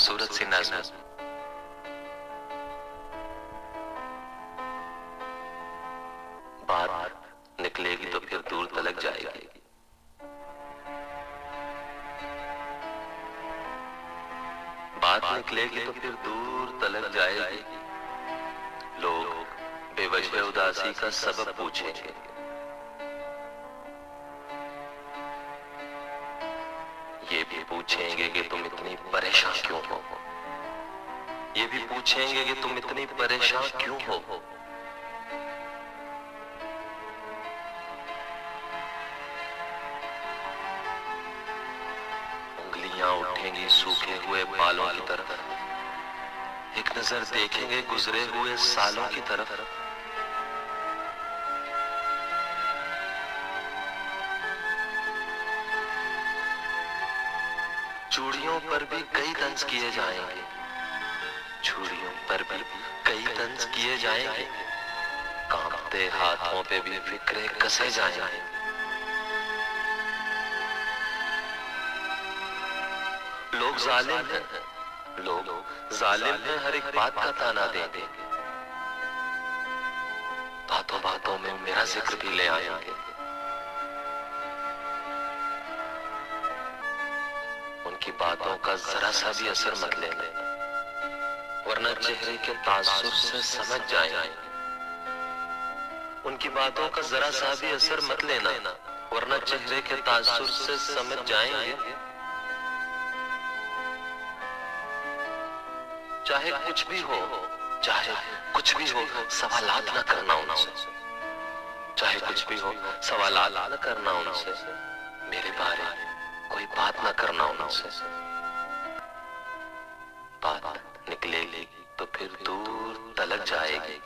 खूबसूरत सी नज़्म। बात निकलेगी तो फिर दूर तलक जाएगी। बात निकलेगी तो फिर दूर तलक जाएगी। लोग बेवजह उदासी का सबब पूछेंगे। ये भी पूछेंगे कि तुम इतनी परेशान क्यों हो। ये भी पूछेंगे कि तुम इतनी परेशान क्यों हो। उंगलियां उठेंगी सूखे हुए बालों की तरफ। एक नजर देखेंगे गुजरे हुए सालों की तरफ। चूड़ियों पर भी कई तंज किए जाएंगे। चूड़ियों पर भी कई तंज किए जाएंगे। कांपते हाथों पे भी फिक्रे कसे जाएंगे। लोग जालिम हैं, लोग जालिम हैं, हर एक बात का ताना देंगे। बातों बातों में मेरा जिक्र भी ले आएंगे। उनकी बातों का जरा सा भी असर मत लेना, वरना चेहरे के तासुर से समझ जाएंगे। उनकी बातों का जरा सा भी असर मत लेना, वरना चेहरे के तासुर से समझ जाएंगे। चाहे कुछ भी हो, चाहे कुछ भी हो, सवालात न करना उनसे। चाहे कुछ भी हो, सवालात न करना उनसे। मेरे बारे कोई बात न करना उनसे। बात निकलेगी तो फिर दूर तलक जाएगी।